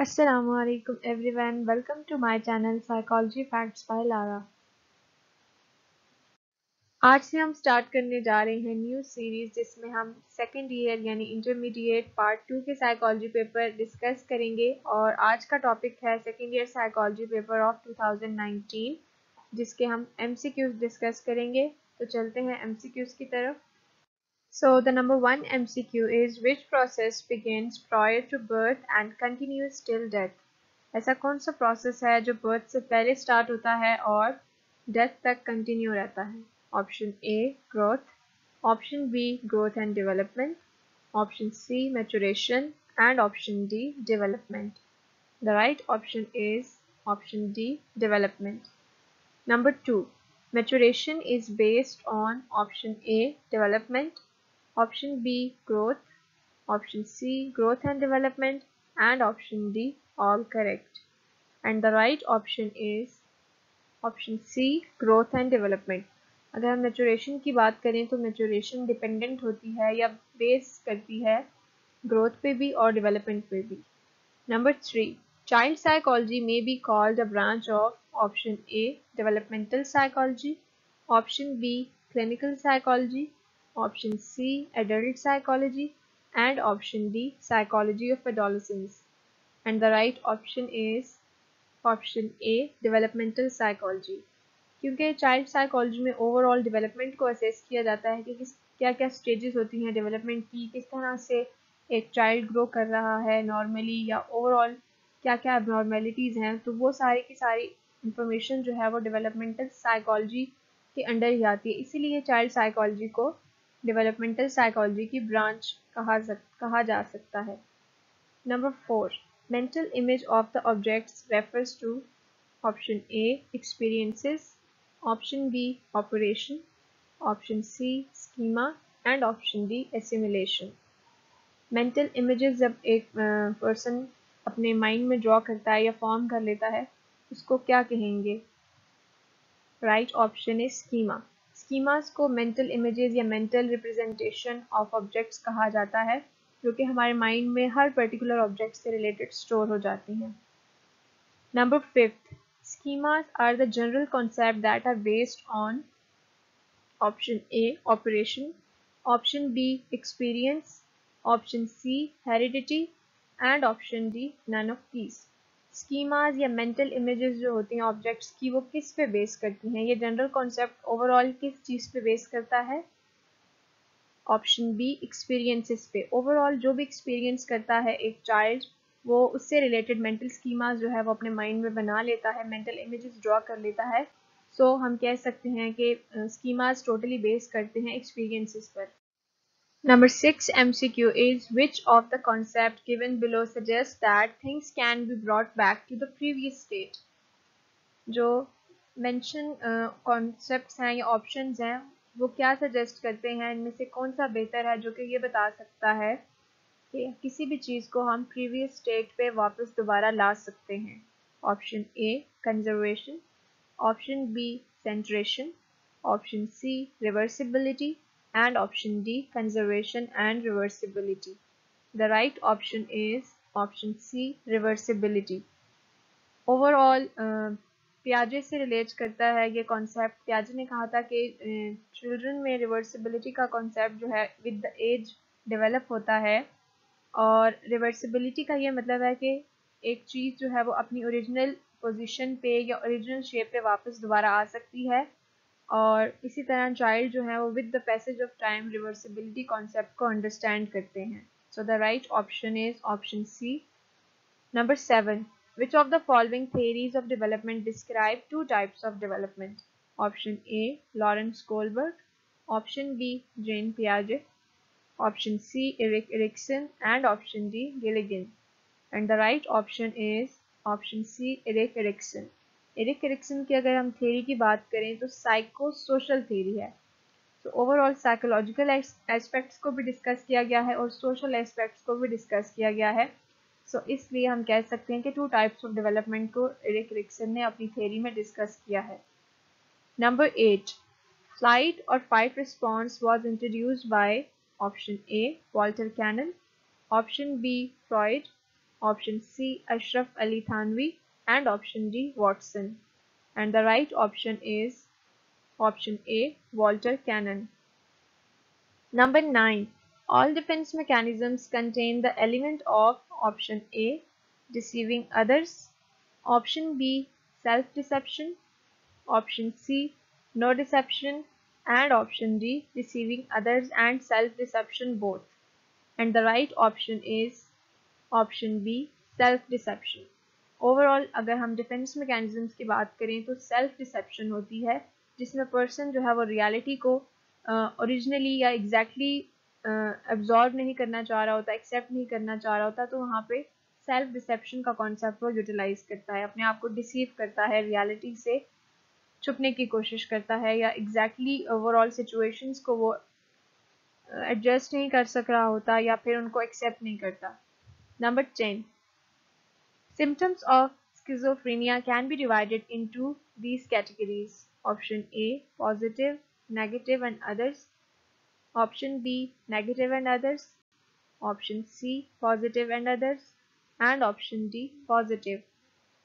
Assalamualaikum everyone, welcome to my channel Psychology Facts by Lara। आज से हम start करने जा रहे हैं न्यू सीरीज जिसमें हम सेकेंड ईयर यानी इंटरमीडिएट पार्ट 2 के साइकोलॉजी पेपर डिस्कस करेंगे और आज का टॉपिक है second year psychology paper of 2019 जिसके हम MCQs डिस्कस करेंगे। तो चलते हैं MCQs की तरफ। So the number one MCQ is which process begins prior to birth and continues till death? ऐसा कौन सा प्रोसेस है जो बर्थ से पहले स्टार्ट होता है और डेथ तक कंटिन्यू रहता है? Option A growth, option B growth and development, option C maturation and option D development. The right option is option D development. Number two, maturation is based on option A development, option B growth, option C growth and development and option D all correct, and the right option is option C growth and development। अगर हम maturation की बात करें तो maturation dependent होती है या base करती है ग्रोथ पे भी और डेवलपमेंट पे भी। Number 3, child psychology may be called a branch of option A developmental psychology, option B clinical psychology, option C adult psychology and option D psychology of adolescence, and the right option is option A developmental psychology। क्योंकि child psychology में overall development को assess किया जाता है कि क्या क्या stages होती हैं डेवलपमेंट की, किस तरह से एक चाइल्ड ग्रो कर रहा है नॉर्मली या ओवरऑल क्या क्या एबनॉर्मेलिटीज़ हैं, तो वो सारी की सारी इंफॉर्मेशन जो है वो डेवलपमेंटल साइकोलॉजी के अंडर ही आती है। इसीलिए चाइल्ड साइकोलॉजी को डेवलपमेंटल साइकोलॉजी की ब्रांच कहा जा सकता है। Number 4, mental image of the objects refers to option A experiences, option B operation, option C schema and option D assimilation। Mental images जब एक पर्सन अपने माइंड में ड्रॉ करता है या फॉर्म कर लेता है उसको क्या कहेंगे? राइट ऑप्शन है स्कीमा। स्कीमास को मेंटल इमेजेस या मेंटल रिप्रेजेंटेशन ऑफ ऑब्जेक्ट्स कहा जाता है जो कि हमारे माइंड में हर पर्टिकुलर ऑब्जेक्ट से रिलेटेड स्टोर हो जाती हैं। Number 5, schemas are the general concept that are based on option A operation, option B experience, option C heredity and option D none of these। schemas या mental images जो होती हैं objects की वो किस पे बेस करती हैं? ये जनरल कॉन्सेप्ट ओवरऑल किस चीज़ पे बेस करता है? ऑप्शन बी एक्सपीरियंसेस पे। ओवरऑल जो भी एक्सपीरियंस करता है एक चाइल्ड वो उससे रिलेटेड मेंटल स्कीमास जो है वो अपने माइंड में बना लेता है, मेंटल इमेजेस ड्रॉ कर लेता है। सो हम कह सकते हैं कि स्कीमास टोटली बेस करते हैं एक्सपीरियंसेस पर। Number 6 MCQ is which of the concept given below suggest that things can be brought back to the previous state. जो मेंशन कॉन्सेप्ट्स हैं या ऑप्शंस हैं वो क्या सजेस्ट करते हैं, इनमें से कौन सा बेहतर है जो कि ये बता सकता है कि किसी भी चीज़ को हम प्रीवियस स्टेट पे वापस दोबारा ला सकते हैं? Option A conservation, option B centration, option C reversibility and option D conservation and reversibility. The right option is option C reversibility. Overall पियाजे से रिलेट करता है ये कॉन्सेप्ट। पियाजे ने कहा था कि चिल्ड्रन में रिवर्सिबिलिटी का कॉन्सेप्ट जो है विद द एज डेवलप होता है और रिवर्सिबिलिटी का ये मतलब है कि एक चीज़ जो है वो अपनी ओरिजिनल पोजीशन पे या ओरिजिनल शेप पे वापस दोबारा आ सकती है और इसी तरह चाइल्ड जो है वो with the passage of time reversibility concept को अंडरस्टैंड करते हैं। So the right option is option C. Number 7. Which of the following theories of development describe two types of development? Option A. Lawrence Kohlberg, option B. Jean Piaget, option C. Erik Erikson and option D. Gilligan, and the right option is option C. Erik Erikson। Erik Erikson की अगर हम theory की बात करें तो psycho social theory है। तो overall psychological aspects को भी डिस्कस किया गया है और सोशल एस्पेक्ट्स को भी डिस्कस किया गया है। सो इसलिए हम कह सकते हैं कि टू टाइप्स ऑफ डेवलपमेंट को एरिक एरिक्सन ने अपनी थ्योरी में डिस्कस किया है। नंबर 8, फ्लाइट और fight response was introduced by option A Walter Cannon, option B Freud, option C Ashraf Ali Thanvi, and option D Watson. And the right option is option A Walter Cannon. Number 9. All defense mechanisms contain the element of option A deceiving others, option B self-deception, option C no deception, and option D deceiving others and self-deception both. And the right option is option B self deception. Overall अगर हम defence mechanisms की बात करें तो self dissipation होती है जिसमें person जो है वो रियलिटी को ओरिजिनली या एग्जैक्टली एब्जॉर्ब नहीं करना चाह रहा होता, एक्सेप्ट नहीं करना चाह रहा होता, तो वहाँ पे सेल्फ डिसेप्शन का कॉन्सेप्ट वो यूटिलाइज करता है, अपने आप को डिसीव करता है, रियलिटी से छुपने की कोशिश करता है या एग्जैक्टली ओवरऑल सिचुएशंस को वो एडजस्ट नहीं कर सक रहा होता या फिर उनको एक्सेप्ट नहीं करता. Number 10. Symptoms of schizophrenia can be divided into these categories. Option A positive, negative and others. Option B negative and others. Option C positive and others. And option D positive.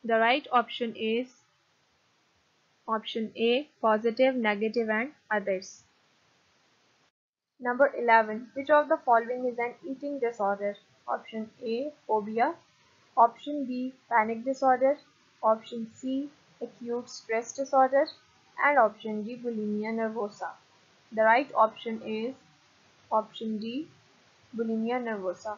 The right option is option A positive, negative and others. Number 11. Which of the following is an eating disorder? Option A phobia. Option B panic disorder. Option C acute stress disorder. And option D bulimia nervosa. The right option is option D bulimia nervosa.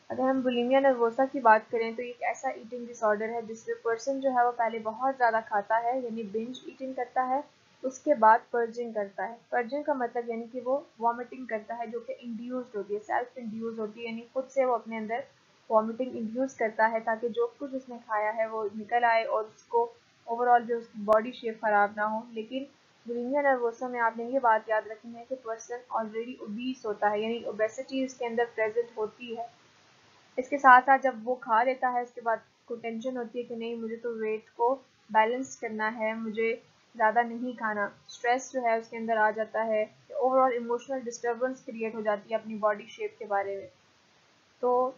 अगर हम bulimia nervosa की बात करें तो ये एक ऐसा eating disorder है जिसमें पर्सन जो है वो पहले बहुत ज़्यादा खाता है यानी बिंज ईटिंग करता है, उसके बाद पर्जिंग करता है. पर्जिंग का मतलब यानी कि वो वॉमिटिंग करता है जो कि इंड्यूस्ड होती है, सेल्फ इंड्यूस होती है, यानी खुद से वो अपने अंदर वॉमिटिंग इंड्यूस करता है ताकि जो कुछ उसने खाया है वो निकल आए और उसको ओवरऑल जो उसकी बॉडी शेप ख़राब ना हो. लेकिन बुलिमिया नर्वोसा में आपने ये बात याद रखनी है कि पर्सन ऑलरेडी ओबीस होता है यानी ओबेसिटी उसके अंदर प्रेजेंट होती है. इसके साथ साथ जब वो खा लेता है उसके बाद को टेंशन होती है कि नहीं मुझे तो वेट को बैलेंस करना है, मुझे ज़्यादा नहीं खाना. स्ट्रेस जो है उसके अंदर आ जाता है, ओवरऑल इमोशनल डिस्टर्बेंस क्रिएट हो जाती है अपनी बॉडी शेप के बारे में. तो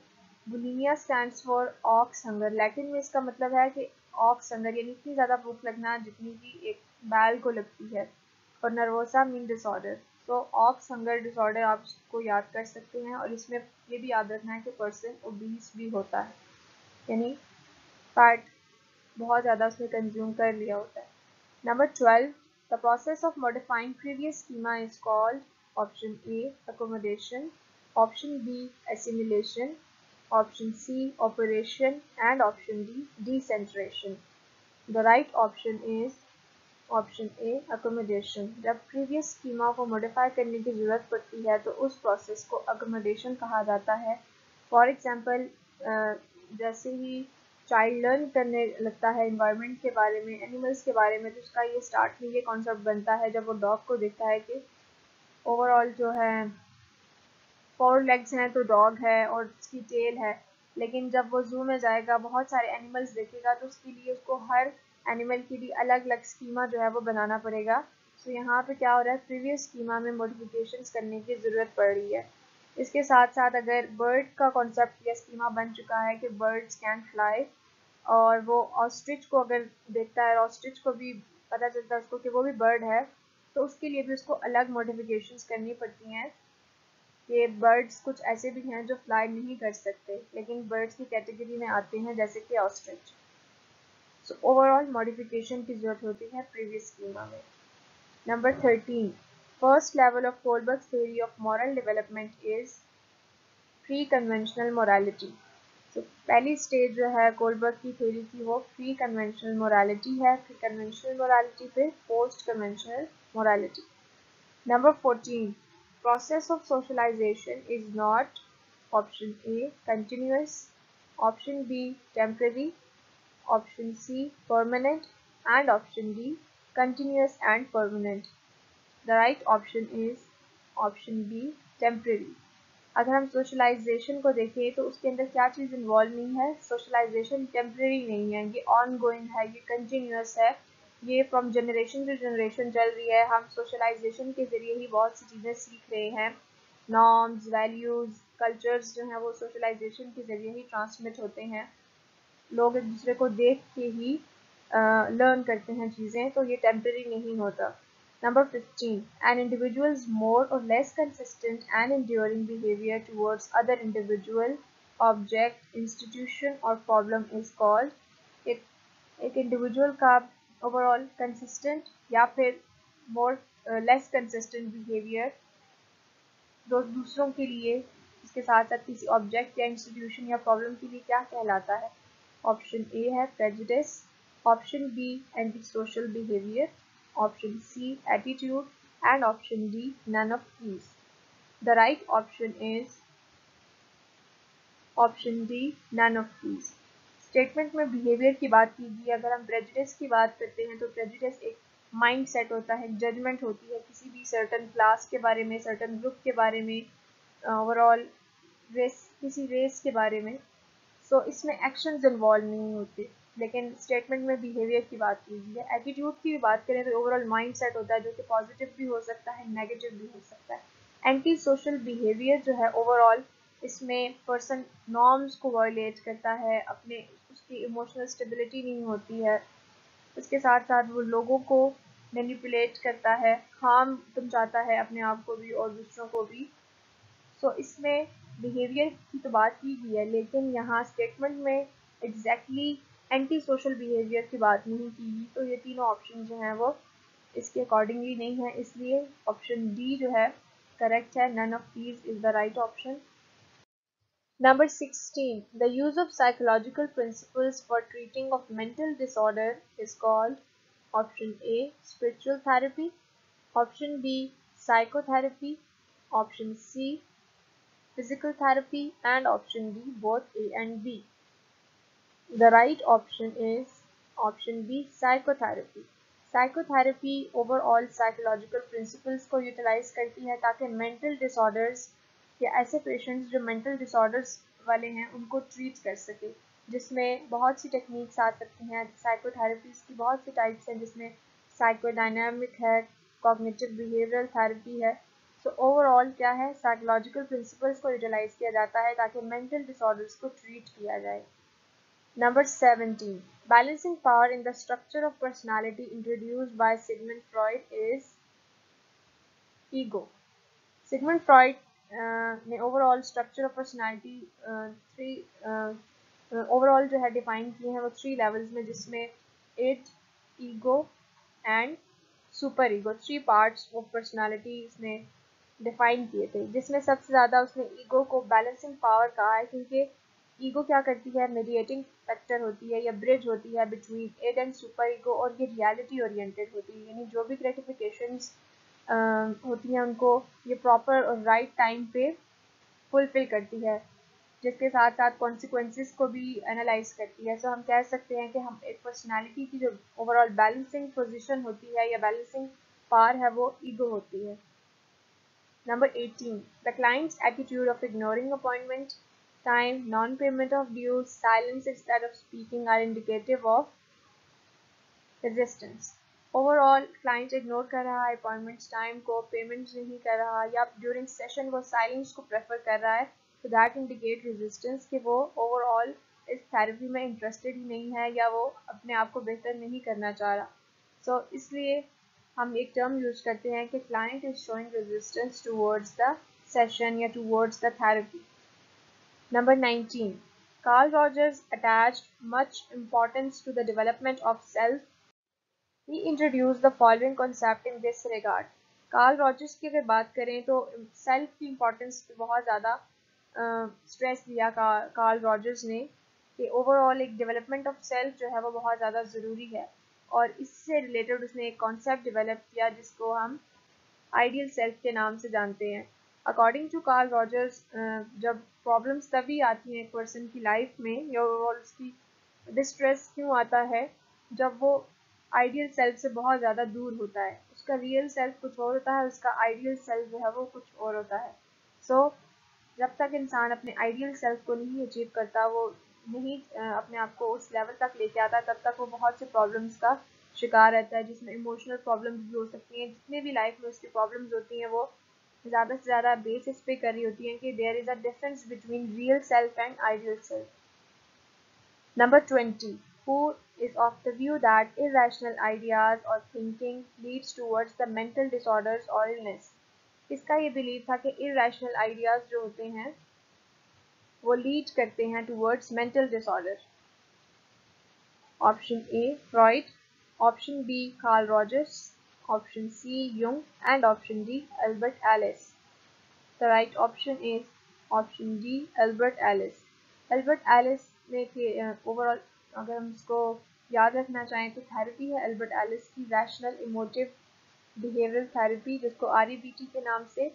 bulimia stands for ox hunger. Latin में इसका मतलब है कि ऑक्स हंगर यानी इतनी ज़्यादा भूख लगना जितनी कि एक बैल को लगती है. और नर्वोसा मीन डिसऑर्डर. तो ऑक्स हंगर डिसऑर्डर आप इसको याद कर सकते हैं और इसमें ये भी याद रखना है कि पर्सन ओबीस भी होता है यानी फैट बहुत ज़्यादा उसने कंज्यूम कर लिया होता है. Number 12. The process of modifying previous schema is called option A accommodation, option B assimilation, option C operation and option D decentration. The right option is option A accommodation. जब previous schema को modify करने की ज़रूरत पड़ती है तो उस process को accommodation कहा जाता है. For example जैसे ही चाइल्ड लर्न करने लगता है environment के बारे में, animals के बारे में, तो उसका ये start में ये concept बनता है जब वो dog को देखता है कि overall जो है 4 लेग्स हैं तो डॉग है और उसकी टेल है. लेकिन जब वो जू में जाएगा बहुत सारे एनिमल्स देखेगा तो उसके लिए उसको हर एनिमल की भी अलग अलग स्कीमा जो है वो बनाना पड़ेगा. तो यहाँ पे क्या हो रहा है, प्रीवियस स्कीमा में मॉडिफिकेशंस करने की ज़रूरत पड़ रही है. इसके साथ साथ अगर बर्ड का कॉन्सेप्ट या स्कीमा बन चुका है कि बर्ड्स कैन फ्लाई और वो ऑस्ट्रिच को अगर देखता है, ऑस्ट्रिच को भी पता चलता है उसको कि वो भी बर्ड है, तो उसके लिए भी उसको अलग मॉडिफिकेशंस करनी पड़ती हैं. ये बर्ड्स कुछ ऐसे भी हैं जो फ्लाई नहीं कर सकते लेकिन बर्ड्स की कैटेगरी में आते हैं जैसे कि ऑस्ट्रिच. सो ओवरऑल मॉडिफिकेशन की ज़रूरत होती है प्रीवियस स्कीमा में. Number 13. First level of Kohlberg's theory of moral development is pre conventional morality. तो पहली स्टेज जो है कोलबर्ग की थ्योरी की वो प्री कन्वेंशनल मोरालिटी है. प्री कन्वेंशनल मोरालिटी फिर post conventional morality. Number 14. Process of socialization is not option A continuous, option B temporary, option C permanent and option D continuous and permanent. The right option is option B temporary. अगर हम socialisation को देखें तो उसके अंदर क्या चीज़ involve नहीं है, सोशलाइजेशन टेम्प्रेरी नहीं है, ये ऑन गोइंग है, ये कंटिन्यूस है, ये फ्रॉम जनरेशन टू जनरेशन चल रही है. हम सोशलाइजेशन के ज़रिए ही बहुत सी चीज़ें सीख रहे हैं, नॉर्म्स, वैल्यूज़, कल्चर्स जो हैं वो सोशलाइजेशन के ज़रिए ही ट्रांसमिट होते हैं, लोग एक दूसरे को देख के ही लर्न करते हैं चीज़ें, तो ये टेम्पररी नहीं होता। Number 15, an individual's more or less consistent and enduring behavior towards other individual, object, institution or problem is called। एक इंडिविजुअल का ओवरऑल कंसिस्टेंट या फिर मोर लेस कंसिस्टेंट बिहेवियर दूसरों के लिए, इसके साथ साथ किसी ऑब्जेक्ट या इंस्टीट्यूशन या प्रॉब्लम के लिए क्या कहलाता है? ऑप्शन ए है prejudice, option B anti social behaviour, option C attitude and option D none of these. The right option is option D none of these. Statement में बिहेवियर की बात कीजिए, अगर हम प्रेजुडिस की बात करते हैं तो प्रेजुडिस एक माइंड सेट होता है, जजमेंट होती है किसी भी सर्टन क्लास के बारे में, सर्टन ग्रुप के बारे में, ओवरऑल किसी रेस के बारे में। सो इसमें एक्शंस इन्वॉल्व नहीं होते। लेकिन स्टेटमेंट में बिहेवियर की बात कीजिए, एटीट्यूड की भी बात करें तो ओवरऑल माइंड सेट होता है जो कि पॉजिटिव भी हो सकता है, नेगेटिव भी हो सकता है। एंटी सोशल बिहेवियर जो है ओवरऑल इसमें पर्सन नॉर्म्स को वायलेट करता है, अपने उसकी इमोशनल स्टेबिलिटी नहीं होती है, उसके साथ साथ वो लोगों को मैनिपुलेट करता है, हार्म पहुंचाता है अपने आप को भी और दूसरों को भी। सो इसमें बिहेवियर की तो बात की गई है, लेकिन यहाँ स्टेटमेंट में एग्जैक्टली एंटी सोशल बिहेवियर की बात नहीं की गई, तो ये तीनों ऑप्शन जो हैं वो इसके अकॉर्डिंगली नहीं है, इसलिए ऑप्शन डी जो है करेक्ट है। None of these is the right option. Number 16. The use of psychological principles for treating of mental disorder is called option A. Spiritual therapy, option B. Psychotherapy, option C. Physical therapy and option D. Both A and B. The right option is option B. Psychotherapy. Psychotherapy overall psychological principles को utilise करती है ताकि mental disorders या ऐसे patients जो mental disorders वाले हैं उनको ट्रीट कर सके, जिसमें बहुत सी टेक्निक्स आ सकती हैं। साइकोथेरेपीज की बहुत सी टाइप्स हैं, जिसमें साइकोडायनामिक है, कॉग्निटिव बिहेवियरल थेरेपी है। सो ओवरऑल क्या है, साइकोलॉजिकल प्रिंसिपल्स को यूटिलाइज किया जाता है ताकि मेंटल डिसऑर्डर्स को ट्रीट किया जाए। Number 17. Balancing power in the structure of personality introduced by Sigmund Freud is ego. Sigmund Freud ने overall structure of personality overall जो है define किए हैं वो 3 levels में, जिसमें id, ego and super ego 3 parts of personality इसने define किए थे, जिसमें सबसे ज़्यादा उसने ईगो को बैलेंसिंग पावर कहा है, क्योंकि ईगो क्या करती है, मीडिएटिंग फैक्टर होती है या ब्रिज होती है between id and super ego, और ये रियलिटी ओरिएंटेड होती है, यानी जो भी ग्रेटिफिकेशंस होती हैं उनको ये प्रॉपर और राइट टाइम पे फुलफिल करती है, जिसके साथ साथ कॉन्सिक्वेंसेस को भी एनालाइज करती है। सो हम कह सकते हैं कि हम एक पर्सनालिटी की जो ओवरऑल बैलेंसिंग पोजिशन होती है या बैलेंसिंग पावर है वो ईगो होती है। Number 18. The client's attitude of ignoring appointment time, non-payment of dues, silence instead of speaking are indicative of resistance. Overall, client ignore कर रहा है appointments time को, पेमेंट नहीं कर रहा, या during session वो silence को prefer कर रहा है, तो that indicate resistance कि वो overall इस थेरेपी में इंटरेस्टेड ही नहीं है या वो अपने आप को बेहतर नहीं करना चाह रहा। सो इसलिए हम एक टर्म यूज करते हैं कि client is showing resistance towards the session या towards the therapy. Number 19. Carl Rogers attached much importance to the development of self. He introduced the following concept in this regard. Karl Rogers की अगर बात करें तो self की importance पे बहुत ज़्यादा स्ट्रेस दिया कार्ल रॉजर्स ने, कि ओवरऑल एक डेवलपमेंट ऑफ सेल्फ जो है वो बहुत ज़्यादा ज़रूरी है, और इससे रिलेटेड उसने एक कॉन्सेप्ट डेवलप किया जिसको हम आइडियल सेल्फ के नाम से जानते हैं। अकॉर्डिंग टू कार्ल रॉजर्स, जब प्रॉब्लम्स तभी आती हैं एक पर्सन की लाइफ में या ओवरऑल उसकी डिस्ट्रेस क्यों आता है, जब वो आइडियल सेल्फ से बहुत ज़्यादा दूर होता है। उसका रियल सेल्फ कुछ और होता है, उसका आइडियल सेल्फ जो है वो कुछ और होता है। सो जब तक इंसान अपने आइडियल सेल्फ को नहीं अचीव करता, वो नहीं अपने आप को उस लेवल तक लेके आता, तब तक वो बहुत से प्रॉब्लम्स का शिकार रहता है, जिसमें इमोशनल प्रॉब्लम्स भी हो सकती हैं। जितने भी लाइफ में उसकी प्रॉब्लम्स होती हैं वो ज़्यादा से ज़्यादा बेस इस पे कर रही होती हैं कि there is a difference between real self and ideal self. Number 20. Who is of the view that irrational ideas or thinking leads towards the mental disorders or illness? इसका ये बिलीव था कि irrational ideas जो होते हैं वो lead करते हैं towards mental disorder. Option A Freud, option B Carl Rogers, option C Jung and option D Albert Ellis. The right option is option D Albert Ellis. Albert Ellis ने overall अगर हम इसको याद रखना चाहें तो थेरेपी है एल्बर्ट एलिस की रैशनल इमोटिव बिहेवियरल थेरेपी, जिसको आरईबीटी के नाम से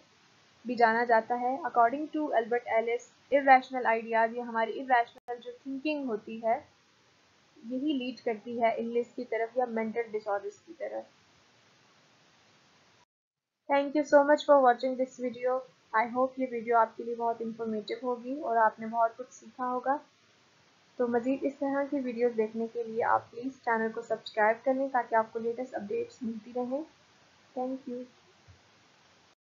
भी जाना जाता है। According to Albert Ellis, irrational ideas या हमारी इर्रेशनल जो थिंकिंग होती है यही लीड करती है इलनेस की तरफ या मेंटल डिसऑर्डर्स की तरफ। Thank you so much for watching this video. I hope ये वीडियो आपके लिए बहुत इंफॉर्मेटिव होगी और आपने बहुत कुछ सीखा होगा। तो मज़ीद इस तरह की वीडियोस देखने के लिए आप प्लीज़ चैनल को सब्सक्राइब कर लें ताकि आपको लेटेस्ट अपडेट्स मिलती रहें। Thank you.